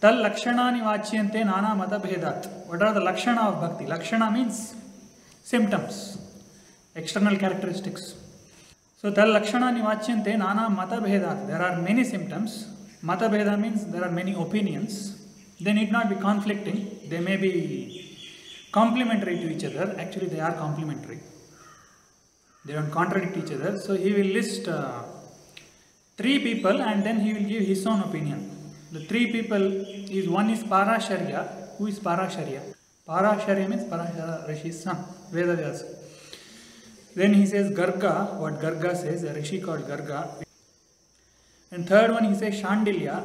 Tal lakshanani vachyante nana mata bhedat. What are the lakshana of bhakti? Lakshana means symptoms, external characteristics. So tal lakshanani vachyante nana mata bhedat. There are many symptoms. Mata bheda means there are many opinions. They need not be conflicting. They may be complementary to each other. Actually, they are complementary. They don't contradict each other. So he will list 3 people and then he will give his own opinion. The 3 people is, one is Parasharya. Who is Parasharya? Parasharya means Parashara Rishi's son, Vedavyasa. Then he says Garga, what Garga says, a Rishi called Garga. And third one he says Shandilya.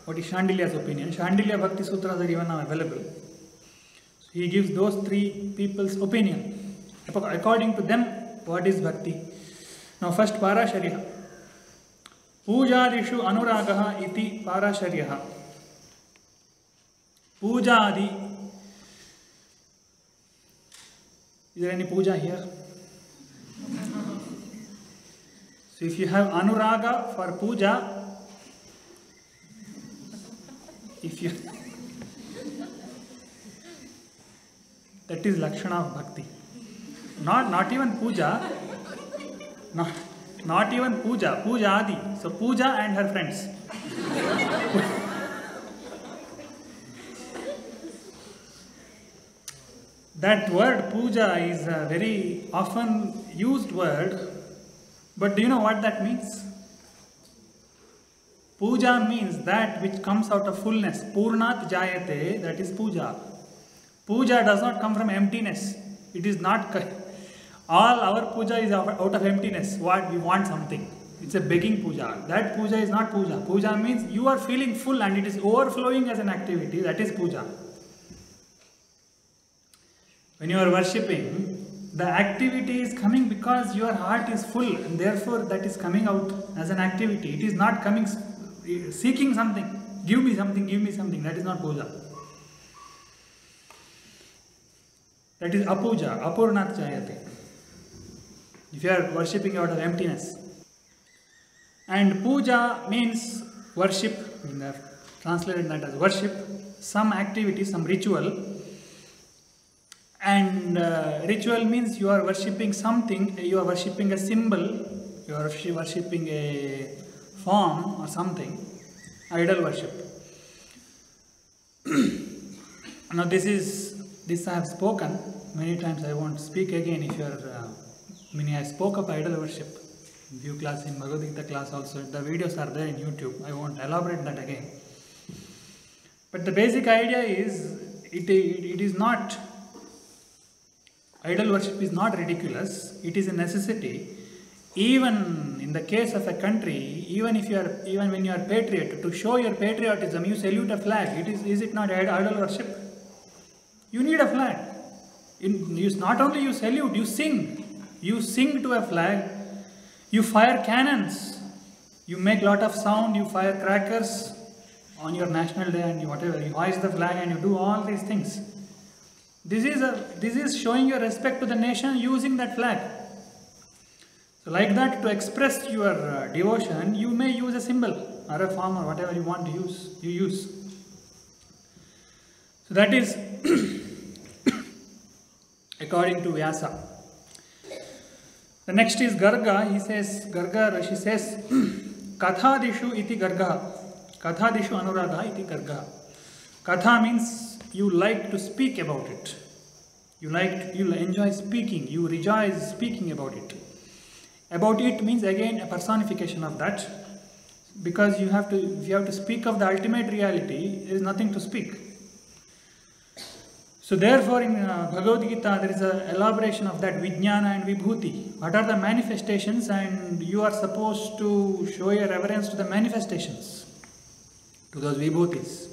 What is Shandilya's opinion? Shandilya Bhakti Sutras are even now available. So he gives those 3 people's opinion. According to them, what is Bhakti? Now first Parasharya. Pujadishu anuragaha iti Parasharyaha. Pujadi. Is there any puja here? So if you have anuraga for puja, if you that is lakshana of bhakti. Not even puja. Not even puja. Puja adi. So puja and her friends. That word puja is a very often used word. But do you know what that means? Puja means that which comes out of fullness. Purnat jayate, that is puja. Puja does not come from emptiness. It is not. All our puja is out of emptiness. What? We want something. It's a begging puja. That puja is not puja. Puja means you are feeling full and it is overflowing as an activity. That is puja. When you are worshipping, the activity is coming because your heart is full and therefore that is coming out as an activity. It is not coming seeking something. Give me something, give me something. That is not puja. That is apuja, apurnat jayate. If you are worshipping out of emptiness. And puja means worship. We have translated that as worship. Some activity, some ritual. And ritual means you are worshipping something, you are worshipping a symbol, you are worshipping a form or something, idol worship. Now this I have spoken many times, I won't speak again. If you are, I spoke of idol worship in few class, in Bhagavad Gita class also, the videos are there in YouTube, I won't elaborate that again. But the basic idea is, it is not, idol worship is not ridiculous, it is a necessity. Even in the case of a country, even when you are patriot, to show your patriotism, you salute a flag. Is it not idol worship? You need a flag. Not only you salute, you sing. You sing to a flag. You fire cannons. You make lot of sound. You fire crackers on your national day and whatever. You hoist the flag and you do all these things. This is showing your respect to the nation using that flag. So like that, to express your devotion, you may use a symbol or a form or whatever you want to use. You use. So that is according to Vyasa. The next is Garga. He says, Garga Rishi says, Kathadishu iti Garga. Kathadishu anuraga iti Garga. Katha means you like to speak about it. You enjoy speaking. You rejoice speaking about it. About it means again a personification of that. Because if you have to speak of the ultimate reality, there is nothing to speak. So therefore in Bhagavad Gita there is an elaboration of that Vijnana and Vibhuti. What are the manifestations, and you are supposed to show your reverence to the manifestations, to those Vibhutis.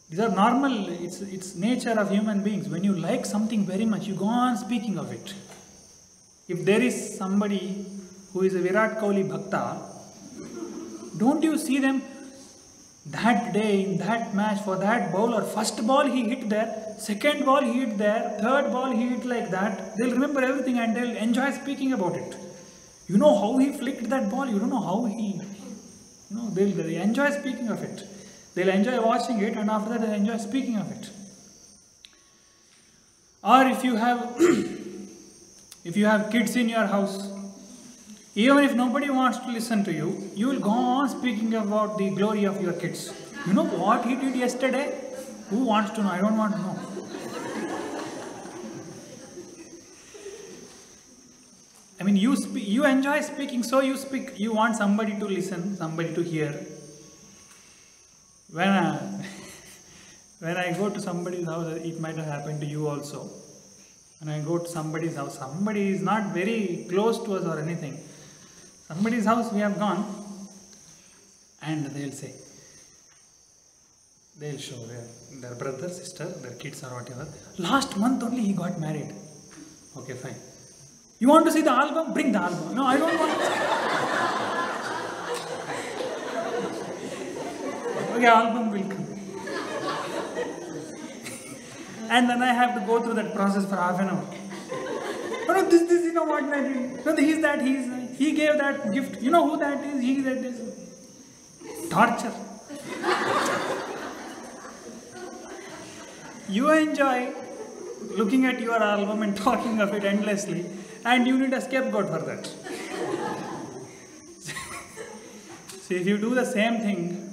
These are normal, it's nature of human beings. When you like something very much, you go on speaking of it. If there is somebody who is a Virat Kohli Bhakta, don't you see them that day in that match for that bowler? First ball he hit there, second ball he hit there, third ball he hit like that. They'll remember everything and they'll enjoy speaking about it. You know how he flicked that ball, you don't know how he, they'll enjoy speaking of it. They'll enjoy watching it, and after that they'll enjoy speaking of it. Or if you have if you have kids in your house, even if nobody wants to listen to you, you will go on speaking about the glory of your kids. You know what he did yesterday? Who wants to know? I don't want to know. I mean, you enjoy speaking, so you speak. You want somebody to listen, somebody to hear. When I go to somebody's house, it might have happened to you also. When I go to somebody's house, somebody is not very close to us or anything. Somebody's house we have gone, and they'll say, they'll show their brother, sister, their kids or whatever. Last month only he got married. Okay, fine. You want to see the album? Bring the album. No, I don't want to see. Okay, album will come. And then I have to go through that process for half an hour. Oh no, this, you know what that is. No, he's that, he gave that gift. You know who that is? He that is. Torture. You enjoy looking at your album and talking of it endlessly, and you need a scapegoat for that. So if you do the same thing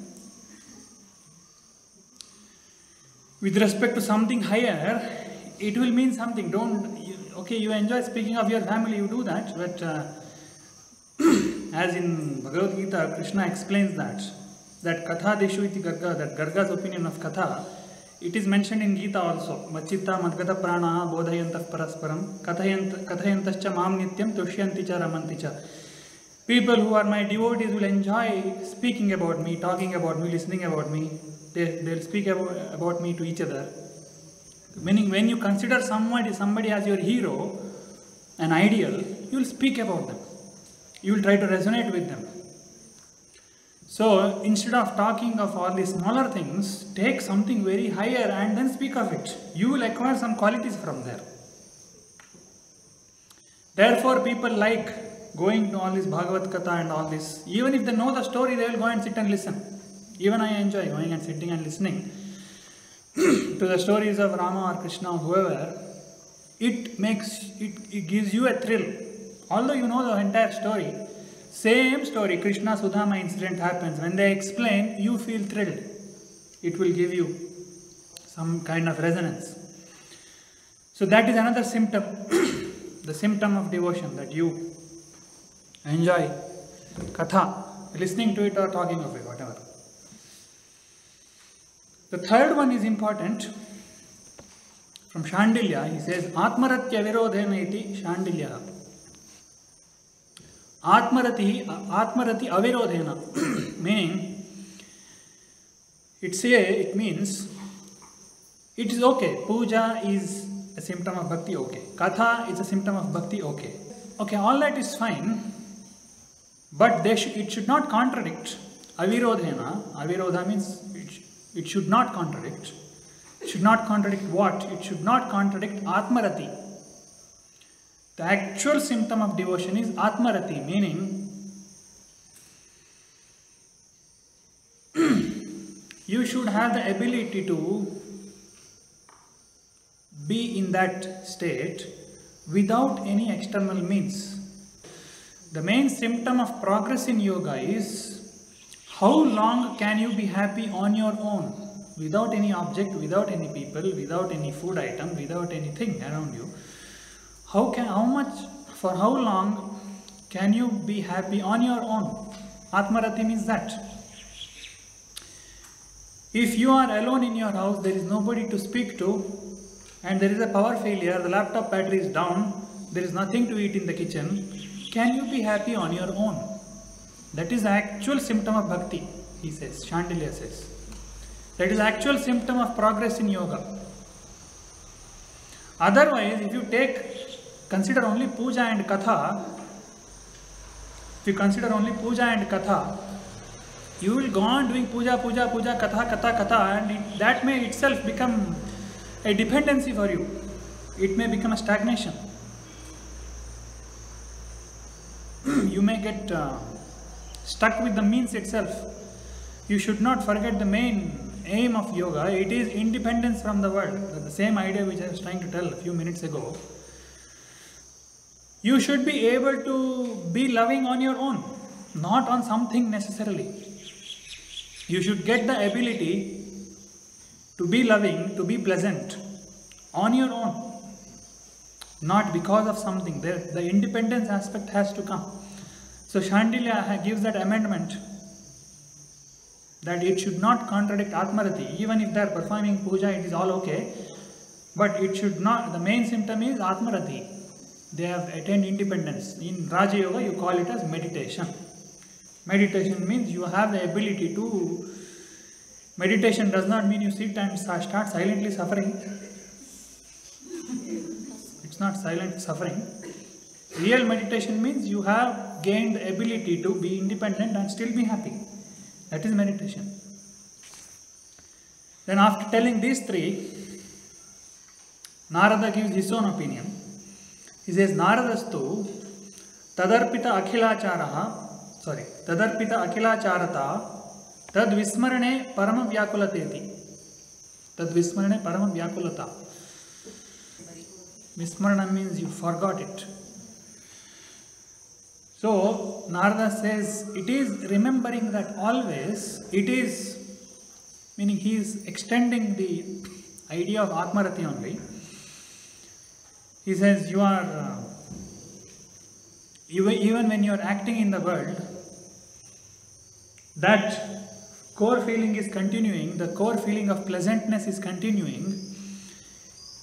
with respect to something higher, it will mean something. You enjoy speaking of your family, you do that, but as in Bhagavad Gita, Krishna explains that Katha Deshu iti Garga, that Garga's opinion of Katha, it is mentioned in Gita also. Machitta Madgata Pranaha Bodhayantah Parasparam Kathayantascha Mam Nityam Tushyanti cha Ramanti cha. People who are my devotees will enjoy speaking about me, talking about me, listening about me. They'll speak about me to each other. Meaning, when you consider somebody as your hero, an ideal, you will speak about them. You will try to resonate with them. So, instead of talking of all these smaller things, take something very higher and then speak of it. You will acquire some qualities from there. Therefore, people like going to all this Bhagavad Katha and all this. Even if they know the story, they will go and sit and listen. Even I enjoy going and sitting and listening to the stories of Rama or Krishna or whoever. It gives you a thrill. Although you know the entire story, same story, Krishna Sudama incident happens. When they explain, you feel thrilled. It will give you some kind of resonance. So that is another symptom, the symptom of devotion, that you enjoy Katha, listening to it or talking of it, whatever. The third one is important. From Shandilya, he says, Atmaratya virodhena iti Shandilya. Atmarati avirodhena. Meaning, it means, it is okay. Puja is a symptom of bhakti, okay. Katha is a symptom of bhakti, okay. Okay, all that is fine. But it should not contradict. Avirodhena. Avirodha means it should not contradict. It should not contradict what? It should not contradict Atmarati. The actual symptom of devotion is Atmarati, meaning you should have the ability to be in that state without any external means. The main symptom of progress in yoga is how long can you be happy on your own, without any object, without any people, without any food item, without anything around you. For how long can you be happy on your own? Atmarati means that. If you are alone in your house, there is nobody to speak to, and there is a power failure, the laptop battery is down, there is nothing to eat in the kitchen, can you be happy on your own? That is the actual symptom of bhakti, he says, Shandilya says. That is the actual symptom of progress in yoga. Otherwise, if you consider only puja and katha, you will go on doing puja, katha, and that may itself become a dependency for you. It may become a stagnation. You may get stuck with the means itself. You should not forget the main aim of yoga. It is independence from the world. The same idea which I was trying to tell a few minutes ago. You should be able to be loving on your own, not on something necessarily. You should get the ability to be loving, to be pleasant on your own, not because of something. The independence aspect has to come. So Shandilya gives that amendment that it should not contradict Atmarati. Even if they are performing puja, it is all okay, but it should not. The main symptom is Atmarati. They have attained independence. In Raja Yoga, you call it as meditation. Meditation means you have the ability to. Meditation does not mean you sit and start silently suffering. It's not silent suffering. Real meditation means you have gained the ability to be independent and still be happy. That is meditation. Then after telling these three, Narada gives his own opinion. He says, Naradastu tadarpita akhilacharata tad vismarane parama vyakulateti. Tad vismarane parama vyakulata. Vismarana means you forgot it. So, Narada says, it is remembering that always, it is, meaning he is extending the idea of Atmarati only. He says, you are, even when you are acting in the world, that core feeling is continuing, the core feeling of pleasantness is continuing.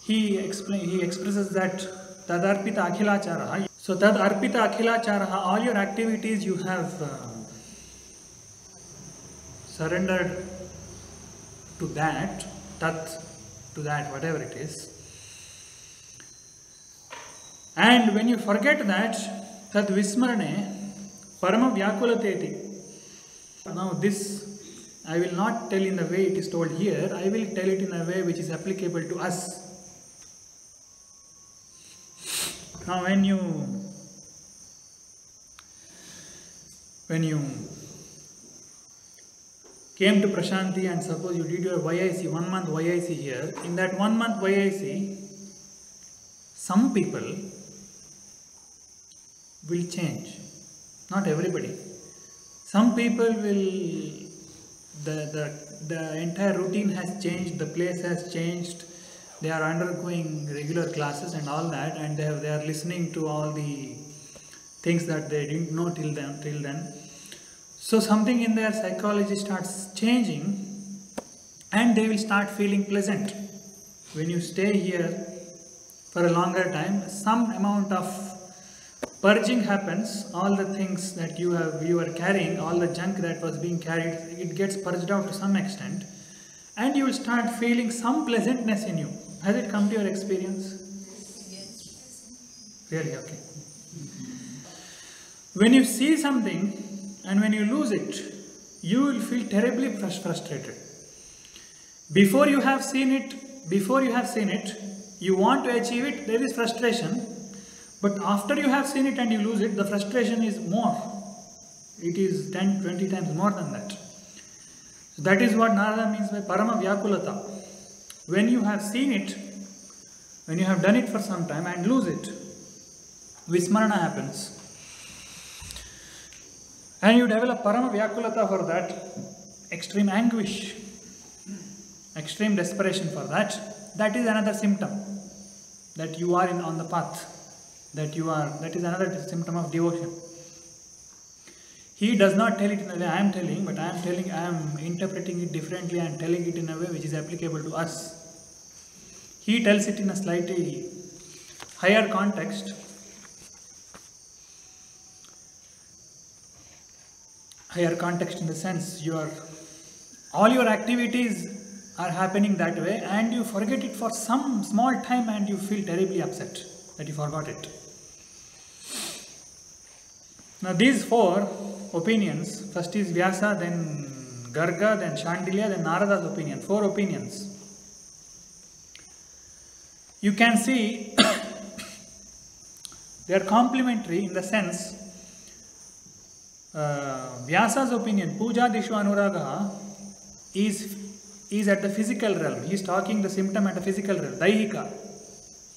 He expresses that tadarpita akhilachara. So tad arpita akhilachara, all your activities you have surrendered to that, tat, to that, whatever it is. And when you forget that, tad vismarane parama vyakulateti. Now this I will not tell in the way it is told here, I will tell it in a way which is applicable to us. Now when you came to Prashanti and suppose you did your YIC, 1 month YIC here, in that 1 month YIC, some people will change. Not everybody. Some people will, the entire routine has changed, the place has changed, they are undergoing regular classes and all that, and they are listening to all the things that they didn't know till then. So something in their psychology starts changing and they will start feeling pleasant. When you stay here for a longer time, some amount of purging happens, all the things that you were carrying, all the junk that was being carried, it gets purged out to some extent, and you will start feeling some pleasantness in you. Has it come to your experience? Yes. Really? Okay. When you see something and when you lose it, you will feel terribly frustrated. Before you have seen it, you want to achieve it, there is frustration. But after you have seen it and you lose it, the frustration is more. It is 10, 20 times more than that. So that is what Narada means by Parama Vyakulata. When you have seen it, when you have done it for some time and lose it, Vismarana happens. And you develop Parama Vyakulata for that, extreme anguish, extreme desperation for that. That is another symptom that you are on the path. That is another symptom of devotion. He does not tell it in the way I am telling, but I am interpreting it differently and telling it in a way which is applicable to us. He tells it in a slightly higher context. Higher context in the sense all your activities are happening that way and you forget it for some small time and you feel terribly upset that you forgot it. Now these 4 opinions, first is Vyasa, then Garga, then Shandilya, then Narada's opinion, 4 opinions. You can see they are complementary in the sense Vyasa's opinion, Puja Dishu Anuraga is at the physical realm. He is talking the symptom at a physical realm. Daihika,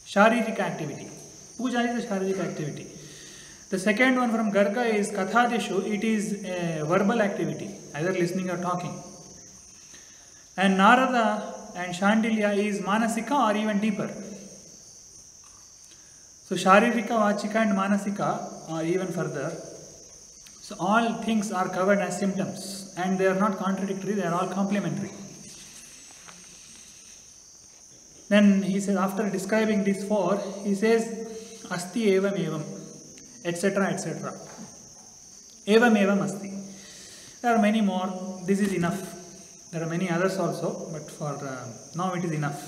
Sharirika activity. Puja is a Sharirika activity. The second one from Garga is Kathadishu, it is a verbal activity, either listening or talking. And Narada and Shandilya is Manasika or even deeper. So Sharirika, Vachika and Manasika are even further. So all things are covered as symptoms and they are not contradictory, they are all complementary. Then he says, after describing these four, he says, Asti evam evam, etc. etc. Evam evam asti. There are many more, this is enough. There are many others also, but for now it is enough.